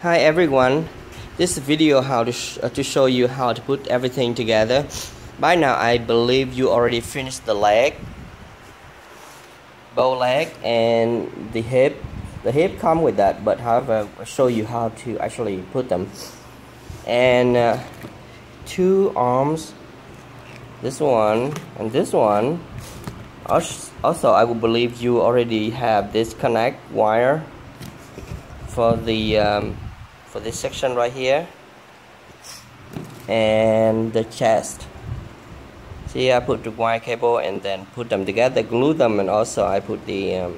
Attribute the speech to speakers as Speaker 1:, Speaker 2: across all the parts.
Speaker 1: Hi everyone, this video to show you how to put everything together. By now I believe you already finished the leg, bow leg, and the hip. The hip come with that, but however I'll show you how to actually put them. And two arms, this one and this one. Also I will believe you already have this connect wire for this section right here, and the chest. See, I put the wire cable and then put them together, glue them, and also I put the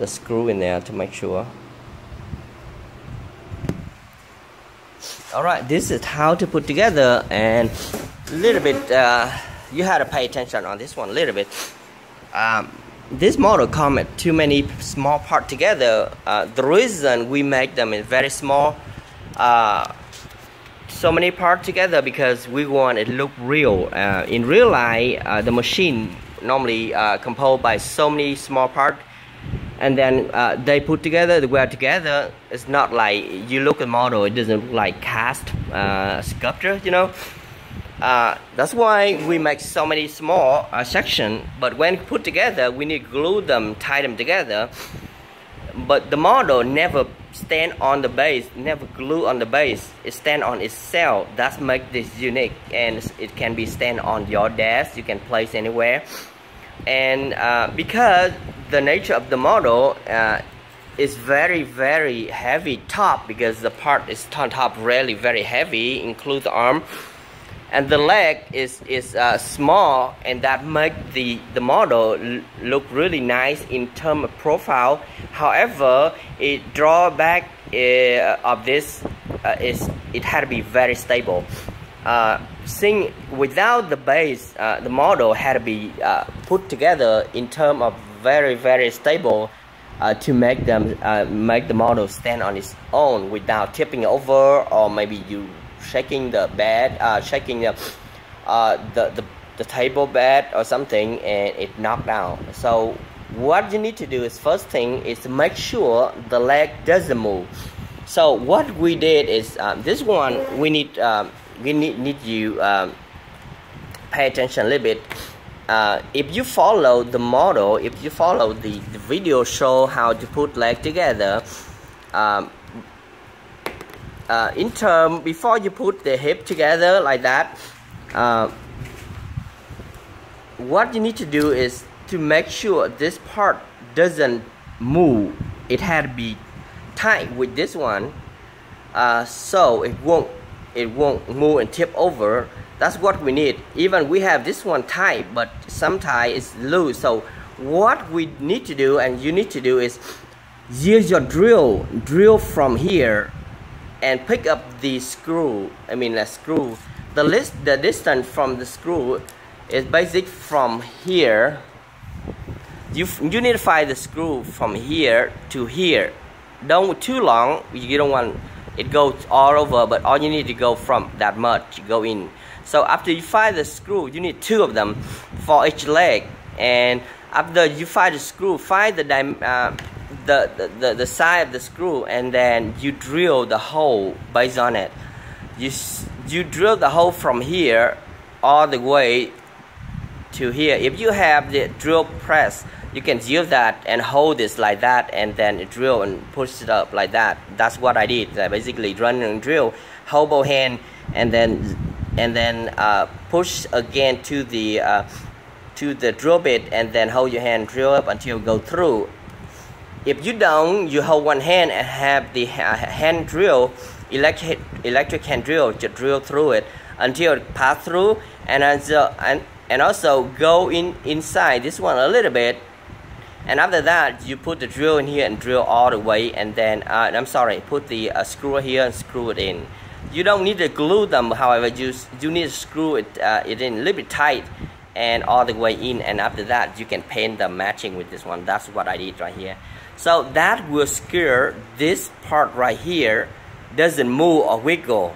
Speaker 1: screw in there to make sure. Alright, this is how to put together, and a little bit you have to pay attention on this one a little bit. This model comes with too many small parts together. The reason we make them is very small, so many parts together, because we want it to look real. In real life, the machine normally composed by so many small parts, and then they put together, they weld together. It's not like you look at the model, it doesn't look like cast sculpture, you know. That's why we make so many small sections, but when put together we need to glue them, tie them together. But the model never stand on the base, never glue on the base. It stand on itself. That makes this unique, and it can be stand on your desk, you can place anywhere. And because the nature of the model is very heavy top, because the part is on top really very heavy, include the arm. And the leg is small, and that makes the model look really nice in terms of profile. However, it drawback of this is it had to be very stable. Seeing without the base, the model had to be put together in terms of very stable to make them make the model stand on its own without tipping over, or maybe you shaking the bed, shaking the table bed or something, and it knocked down. So what you need to do is, first thing is to make sure the leg doesn't move. So what we did is this one we need you pay attention a little bit. If you follow the model, if you follow the video show how to put leg together, in term, before you put the hip together like that, what you need to do is to make sure this part doesn't move. It had to be tight with this one, so it won't move and tip over. That's what we need. Even we have this one tight, but sometimes it's loose. So what we need to do, and you need to do, is use your drill from here and pick up the screw. The distance from the screw is basic from here. You need to find the screw from here to here. Don't too long, you don't want it goes all over, but all you need to go from that much, go in. So after you find the screw, you need two of them for each leg. And after you find the screw, find the side of the screw, and then you drill the hole based on it. You drill the hole from here all the way to here. If you have the drill press, you can use that and hold this like that, and then drill and push it up like that. That's what I did. I basically run and drill, hold both hand, and then push again to the drill bit, and then hold your hand, drill up until you go through. If you don't, you hold one hand and have the hand drill, electric hand drill, to drill through it until it pass through, and also go inside this one a little bit. And after that, you put the drill in here and drill all the way, and then put the screw here and screw it in. You don't need to glue them, however, you need to screw it in a little bit tight and all the way in, and after that you can paint them matching with this one. That's what I did right here. So that will secure this part right here doesn't move or wiggle,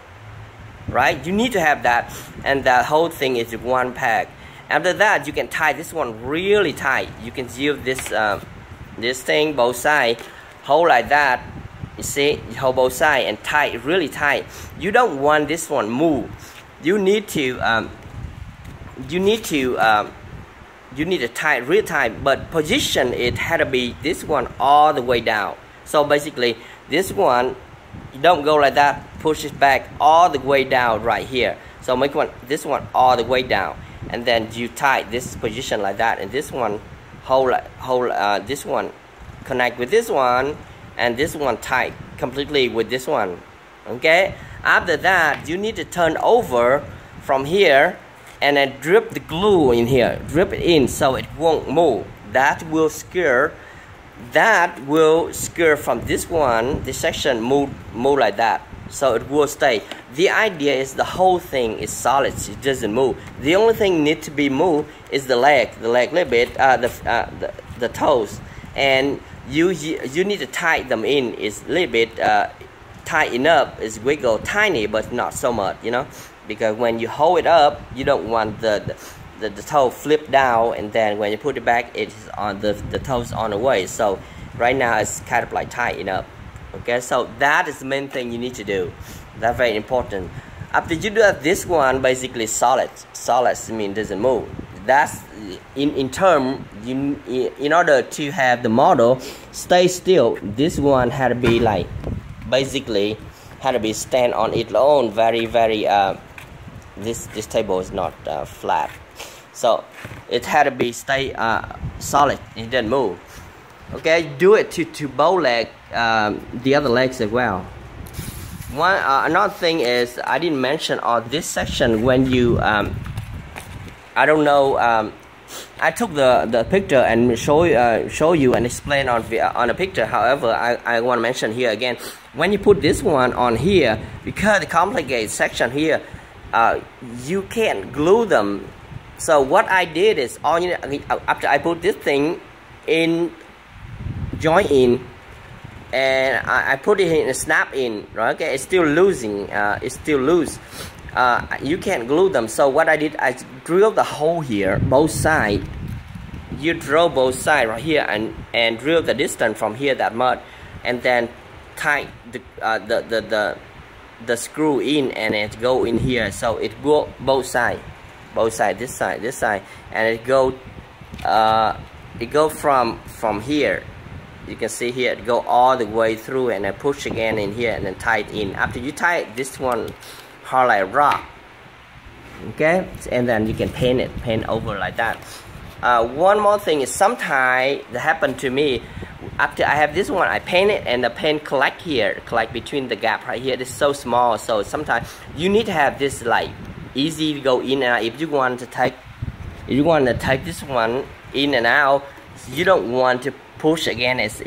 Speaker 1: right? You need to have that, and the whole thing is one pack. After that, you can tie this one really tight. You can use this thing both sides, hold like that, You see, you hold both sides and tight, really tight. You don't want this one move. You need to tight, real tight, but position it had to be this one all the way down. So basically, this one, you don't go like that. Push it back all the way down right here. So make this one all the way down, and then you tight this position like that, and this one hold this one connect with this one, and this one tight completely with this one. Okay. After that, you need to turn over from here and then drip the glue in here. Drip it in so it won't move. That will scare from this one, this section move like that. So it will stay. The idea is the whole thing is solid. It doesn't move. The only thing need to be moved is the leg a little bit, the toes, and you need to tighten them in. It's a little bit tighten up. It's wiggle tiny, but not so much, you know, because when you hold it up, you don't want the toe flip down, and then when you put it back, it's on the toes on the way. So right now it's kind of like tighten up. Okay, so that is the main thing you need to do. That's very important. After you do that, this one basically solid means doesn't move. That's in term, in order to have the model stay still, this one had to be like basically had to be stand on its own. Very this table is not flat, so it had to be stay solid. It didn't move. Okay, do it to both leg, the other legs as well. Another thing is I didn't mention on this section when you I don't know, I took the picture and show you and explain on a picture. However, I want to mention here again, when you put this one on here, because the complicated section here, you can't glue them. So what I did is, after I put this thing in, join in, and I put it in a snap in, right? Okay, it's still losing, it's still loose. You can't glue them. So what I did, I drilled the hole here, both sides. You drill both sides right here, and drill the distance from here that much, and then tight the screw in, and it go in here. So it go both sides, this side, and it go from here. You can see here it go all the way through, and I push again in here and then tight in. After you tight this one hard like rock, okay, and then you can paint over like that. One more thing is, sometimes that happened to me. After I have this one, I paint it, and the paint collect between the gap right here. It's so small, so sometimes you need to have this like easy to go in and out. If you want to take this one in and out, you don't want to push again. It's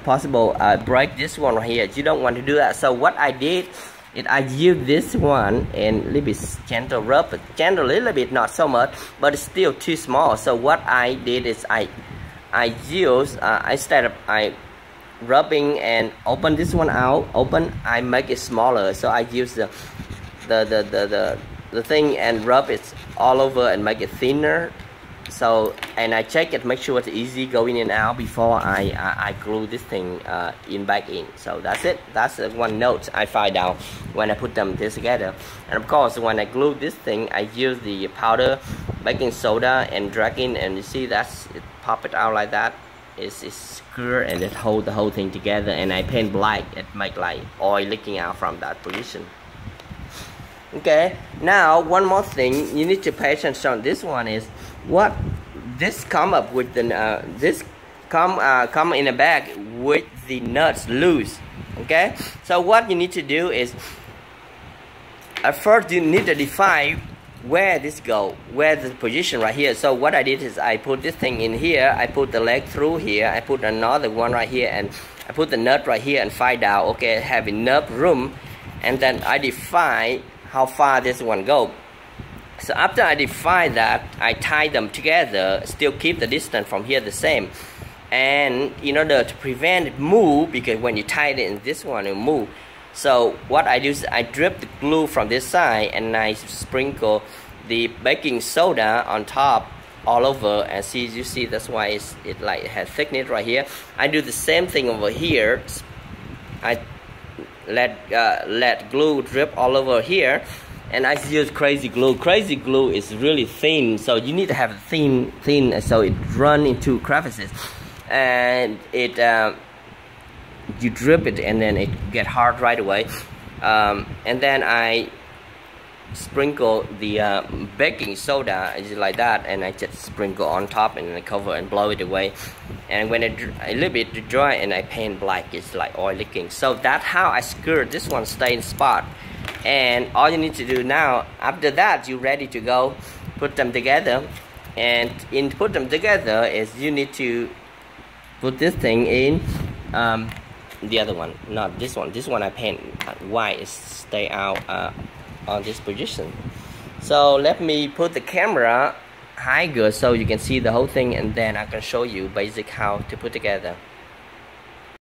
Speaker 1: possible break this one right here. You don't want to do that. So what I did is I use this one and a little bit gentle rub, gentle a little bit, not so much, but it's still too small. So what I did is I use instead of I rubbing and open this one out, I make it smaller. So I use the thing and rub it all over and make it thinner. So, and I check it, make sure it's easy going in and out before I glue this thing back in. So that's it. That's one note I find out when I put them this together. And of course, when I glue this thing, I use the powder baking soda and drag in, and you see that's it, pop it out like that. It's secure, and it hold the whole thing together. And I paint black, it make like oil leaking out from that position. Okay, now one more thing you need to pay attention on this one is what this come up with the this come in a bag with the nuts loose. Okay, so what you need to do is at first you need to define where this go, where the position right here. So what I did is I put this thing in here, I put the leg through here, I put another one right here, and I put the nut right here and find out, okay, I have enough room, and then I define how far this one go. So after I define that, I tie them together, still keep the distance from here the same. And in order to prevent it move, because when you tie it in this one, it will move. So what I do is I drip the glue from this side, and I sprinkle the baking soda on top all over. And see, you see, that's why it has thickness right here. I do the same thing over here. I let glue drip all over here, and I use crazy glue. Crazy glue is really thin, so you need to have thin so it run into crevices, and it you drip it and then it get hard right away. And then I sprinkle the baking soda is like that, and I just sprinkle on top and I cover and blow it away. And when it a little bit dry and I paint black, it's like oil leaking. So that's how I skirt this one stay in spot. And all you need to do now, after that you're ready to go put them together. And in put them together is you need to put this thing in the other one, not this one. This one I paint white, is stay out on this position. So let me put the camera higher so you can see the whole thing, and then I can show you basic how to put together.